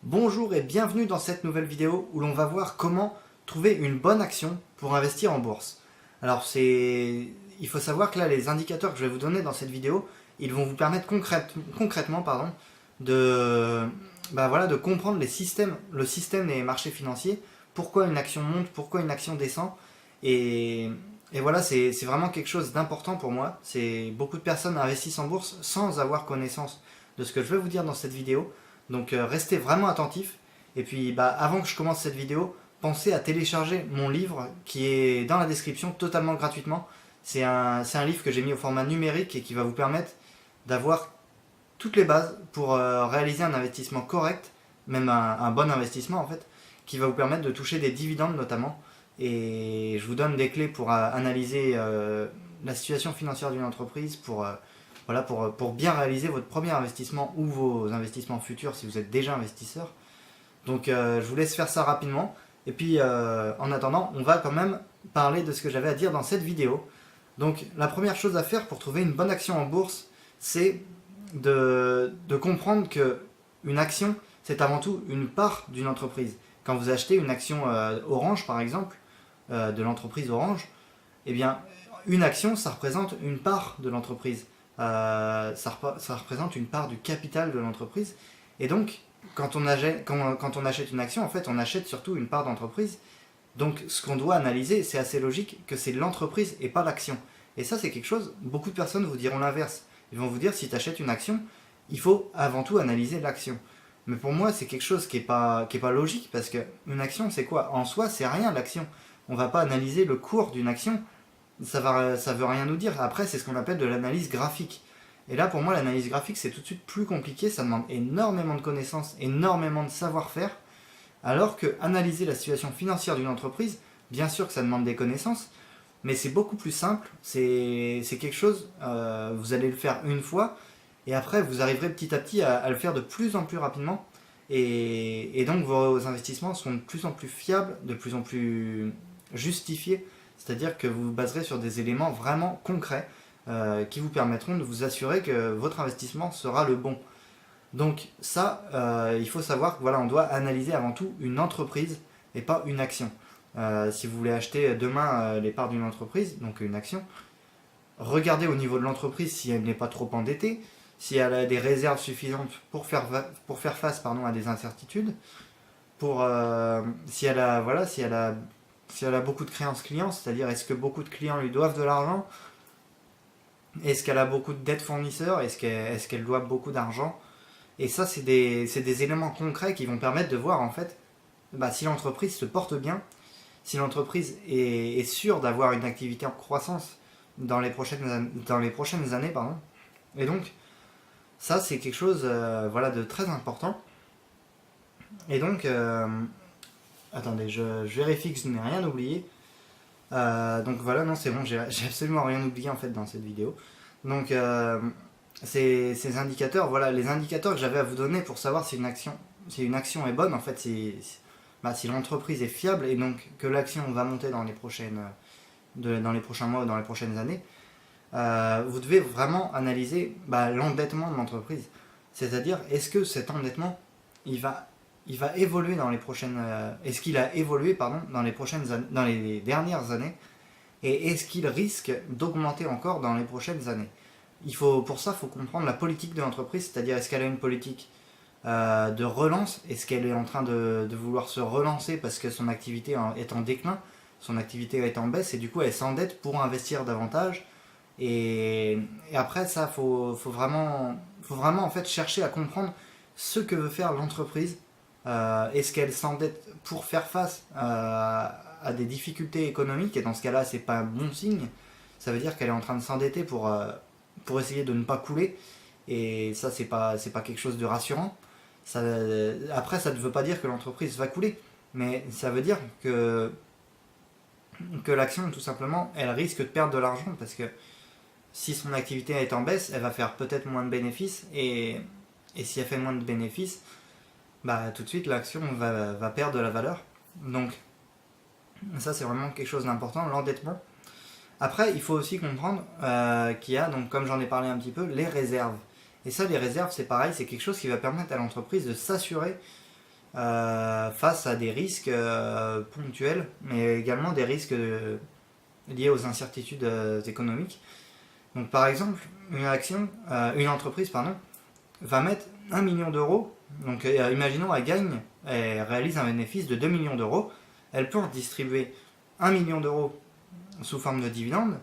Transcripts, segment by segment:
Bonjour et bienvenue dans cette nouvelle vidéo où l'on va voir comment trouver une bonne action pour investir en bourse. Alors il faut savoir que là les indicateurs que je vais vous donner dans cette vidéo, ils vont vous permettre concrètement de, de comprendre le système des marchés financiers, pourquoi une action monte, pourquoi une action descend. Et, et voilà, c'est vraiment quelque chose d'important pour moi. Beaucoup de personnes investissent en bourse sans avoir connaissance de ce que je vais vous dire dans cette vidéo. Donc restez vraiment attentifs. Et puis avant que je commence cette vidéo, pensez à télécharger mon livre qui est dans la description totalement gratuitement. C'est un livre que j'ai mis au format numérique et qui va vous permettre d'avoir toutes les bases pour réaliser un investissement correct, même un bon investissement en fait, qui va vous permettre de toucher des dividendes notamment. Et je vous donne des clés pour analyser la situation financière d'une entreprise, pour bien réaliser votre premier investissement ou vos investissements futurs si vous êtes déjà investisseur. Donc je vous laisse faire ça rapidement. Et puis en attendant, on va quand même parler de ce que j'avais à dire dans cette vidéo. Donc la première chose à faire pour trouver une bonne action en bourse, c'est de comprendre que une action, c'est avant tout une part d'une entreprise. Quand vous achetez une action Orange par exemple, de l'entreprise Orange, eh bien une action, ça représente une part de l'entreprise. Ça représente une part du capital de l'entreprise. Et donc, quand on achète une action, en fait, on achète surtout une part d'entreprise. Donc, ce qu'on doit analyser, c'est assez logique que c'est l'entreprise et pas l'action. Et ça, c'est quelque chose, beaucoup de personnes vous diront l'inverse. Ils vont vous dire, si tu achètes une action, il faut avant tout analyser l'action. Mais pour moi, c'est quelque chose qui est pas logique, parce qu'une action, c'est quoi? En soi, c'est rien l'action. On va pas analyser le cours d'une action, ça veut rien nous dire. Après, c'est ce qu'on appelle de l'analyse graphique. Et là, pour moi, l'analyse graphique, c'est tout de suite plus compliqué. Ça demande énormément de connaissances, énormément de savoir-faire. Alors que analyser la situation financière d'une entreprise, bien sûr que ça demande des connaissances, mais c'est beaucoup plus simple. C'est quelque chose, vous allez le faire une fois, et après, vous arriverez petit à petit à le faire de plus en plus rapidement. Et donc, vos investissements seront de plus en plus fiables, de plus en plus justifiés. C'est-à-dire que vous vous baserez sur des éléments vraiment concrets qui vous permettront de vous assurer que votre investissement sera le bon. Donc ça, il faut savoir que voilà, on doit analyser avant tout une entreprise et pas une action. Si vous voulez acheter demain les parts d'une entreprise, donc une action, regardez au niveau de l'entreprise si elle n'est pas trop endettée, si elle a des réserves suffisantes pour faire face à des incertitudes, si elle a, si elle a beaucoup de créances clients, c'est-à-dire est-ce que beaucoup de clients lui doivent de l'argent, est-ce qu'elle a beaucoup de dettes fournisseurs, est-ce qu'elle doit beaucoup d'argent. Et ça, c'est des éléments concrets qui vont permettre de voir en fait si l'entreprise se porte bien, si l'entreprise est sûre d'avoir une activité en croissance dans les prochaines années. Pardon. Et donc, ça, c'est quelque chose de très important. Et donc, attendez, je vérifie que je n'ai rien oublié. Donc voilà, non, c'est bon, j'ai absolument rien oublié en fait dans cette vidéo. Donc, ces indicateurs, voilà, les indicateurs que j'avais à vous donner pour savoir si une action est bonne, en fait, si l'entreprise est fiable et donc que l'action va monter dans les prochains mois ou dans les prochaines années, vous devez vraiment analyser l'endettement de l'entreprise. C'est-à-dire, est-ce que cet endettement, il va évoluer dans les prochaines... est-ce qu'il a évolué, pardon, dans les dernières années, et est-ce qu'il risque d'augmenter encore dans les prochaines années? Pour ça, il faut comprendre la politique de l'entreprise, c'est-à-dire est-ce qu'elle a une politique de relance, est-ce qu'elle est en train de vouloir se relancer parce que son activité est en déclin, son activité est en baisse, et du coup elle s'endette pour investir davantage. Et après ça, faut vraiment en fait chercher à comprendre ce que veut faire l'entreprise. Est-ce qu'elle s'endette pour faire face à des difficultés économiques, et dans ce cas-là c'est pas un bon signe. Ça veut dire qu'elle est en train de s'endetter pour essayer de ne pas couler, et ça c'est pas quelque chose de rassurant. Après, ça ne veut pas dire que l'entreprise va couler, mais ça veut dire que l'action, tout simplement, elle risque de perdre de l'argent, parce que si son activité est en baisse, elle va faire peut-être moins de bénéfices, et si elle fait moins de bénéfices, tout de suite l'action va perdre de la valeur. Donc ça, c'est vraiment quelque chose d'important, l'endettement. Après, il faut aussi comprendre qu'il y a, donc, comme j'en ai parlé un petit peu, les réserves. Et ça, les réserves, c'est pareil, c'est quelque chose qui va permettre à l'entreprise de s'assurer face à des risques ponctuels, mais également des risques liés aux incertitudes économiques. Donc par exemple, une entreprise va mettre 1 million d'euros. Donc imaginons elle réalise un bénéfice de 2 millions d'euros. Elle peut en distribuer 1 million d'euros sous forme de dividendes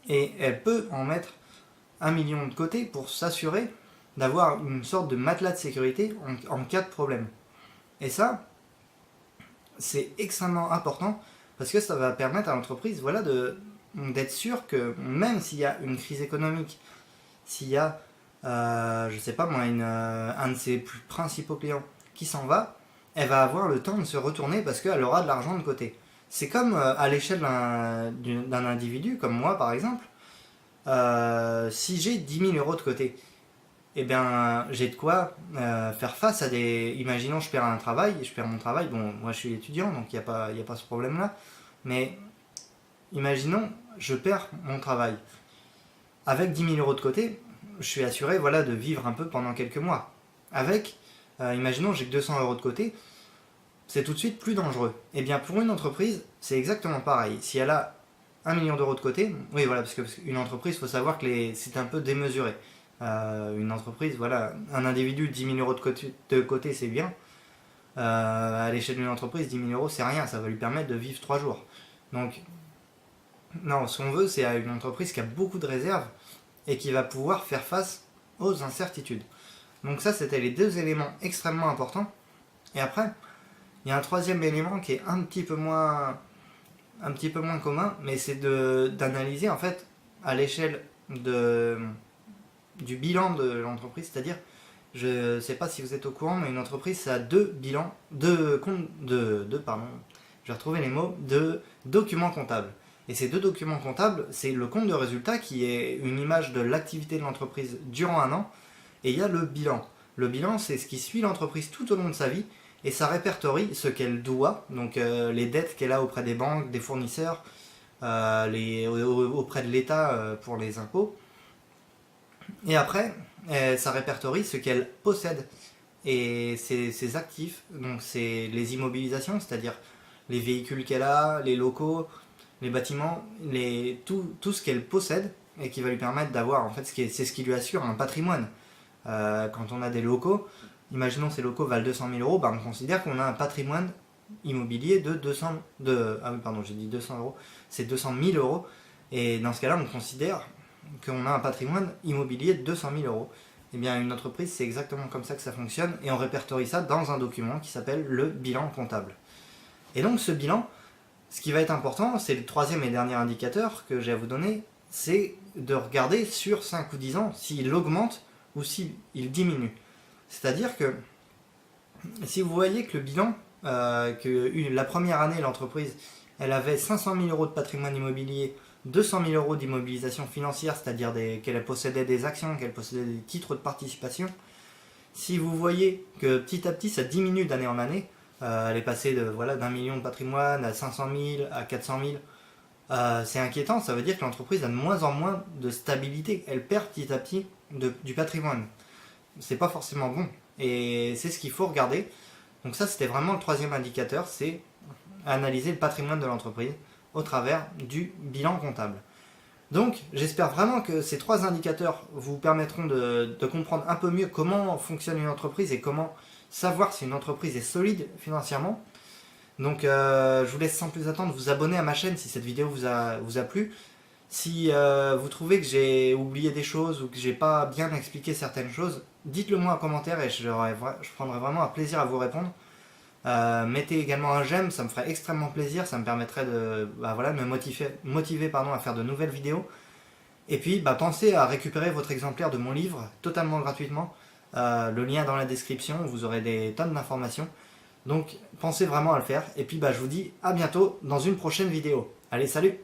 et elle peut en mettre 1 million de côté pour s'assurer d'avoir une sorte de matelas de sécurité en cas de problème. Et ça, c'est extrêmement important parce que ça va permettre à l'entreprise d'être sûr que même s'il y a une crise économique, s'il y a, je sais pas moi, un de ses plus principaux clients qui s'en va, elle va avoir le temps de se retourner parce qu'elle aura de l'argent de côté. C'est comme à l'échelle d'un individu, comme moi par exemple, si j'ai 10 000 euros de côté, eh bien, j'ai de quoi faire face à des... Imaginons, je perds mon travail, bon, moi je suis étudiant, donc il n'y a pas ce problème-là, mais imaginons, je perds mon travail. Avec 10 000 euros de côté, je suis assuré de vivre un peu pendant quelques mois. Imaginons, j'ai que 200 euros de côté, c'est tout de suite plus dangereux. Eh bien, pour une entreprise, c'est exactement pareil. Si elle a 1 million d'euros de côté, oui, voilà, parce qu'une entreprise, il faut savoir que c'est un peu démesuré. Une entreprise, un individu, 10 000 euros de côté, c'est bien. À l'échelle d'une entreprise, 10 000 euros, c'est rien, ça va lui permettre de vivre 3 jours. Donc, non, ce qu'on veut, c'est à une entreprise qui a beaucoup de réserves et qui va pouvoir faire face aux incertitudes. Donc ça, c'était les deux éléments extrêmement importants. Et après, il y a un troisième élément qui est un petit peu moins commun, mais c'est d'analyser en fait à l'échelle du bilan de l'entreprise, c'est-à-dire, je ne sais pas si vous êtes au courant, mais une entreprise, ça a deux documents comptables. Et ces deux documents comptables, c'est le compte de résultat qui est une image de l'activité de l'entreprise durant un an, et il y a le bilan. Le bilan, c'est ce qui suit l'entreprise tout au long de sa vie, et ça répertorie ce qu'elle doit, donc les dettes qu'elle a auprès des banques, des fournisseurs, auprès de l'État pour les impôts. Et après, ça répertorie ce qu'elle possède et ses actifs, donc c'est les immobilisations, c'est-à-dire les véhicules qu'elle a, les locaux, les bâtiments, tout ce qu'elle possède et qui va lui permettre d'avoir, en fait, c'est ce qui lui assure un patrimoine. Quand on a des locaux, imaginons ces locaux valent 200 000 euros, on considère qu'on a un patrimoine immobilier de 200 euros, c'est 200 000 euros, et dans ce cas-là, on considère qu'on a un patrimoine immobilier de 200 000 euros. Eh bien, une entreprise, c'est exactement comme ça que ça fonctionne, et on répertorie ça dans un document qui s'appelle le bilan comptable. Et donc, ce bilan, ce qui va être important, c'est le troisième et dernier indicateur que j'ai à vous donner, c'est de regarder sur 5 ou 10 ans s'il augmente ou s'il diminue. C'est-à-dire que si vous voyez que le bilan, la première année, l'entreprise, elle avait 500 000 euros de patrimoine immobilier, 200 000 euros d'immobilisation financière, c'est-à-dire qu'elle possédait des actions, qu'elle possédait des titres de participation. Si vous voyez que petit à petit ça diminue d'année en année, elle est passée d'un million de patrimoine à 500 000, à 400 000, c'est inquiétant, ça veut dire que l'entreprise a de moins en moins de stabilité, elle perd petit à petit du patrimoine. C'est pas forcément bon, et c'est ce qu'il faut regarder. Donc ça, c'était vraiment le troisième indicateur, c'est analyser le patrimoine de l'entreprise au travers du bilan comptable. Donc, j'espère vraiment que ces trois indicateurs vous permettront de comprendre un peu mieux comment fonctionne une entreprise et comment savoir si une entreprise est solide financièrement. Donc, je vous laisse sans plus attendre vous abonner à ma chaîne si cette vidéo vous a plu. Si vous trouvez que j'ai oublié des choses ou que j'ai pas bien expliqué certaines choses, dites-le moi en commentaire et je prendrai vraiment un plaisir à vous répondre. Mettez également un j'aime, ça me ferait extrêmement plaisir, ça me permettrait de me motiver à faire de nouvelles vidéos. Et puis pensez à récupérer votre exemplaire de mon livre totalement gratuitement. Le lien est dans la description, vous aurez des tonnes d'informations. Donc pensez vraiment à le faire. Et puis je vous dis à bientôt dans une prochaine vidéo. Allez, salut!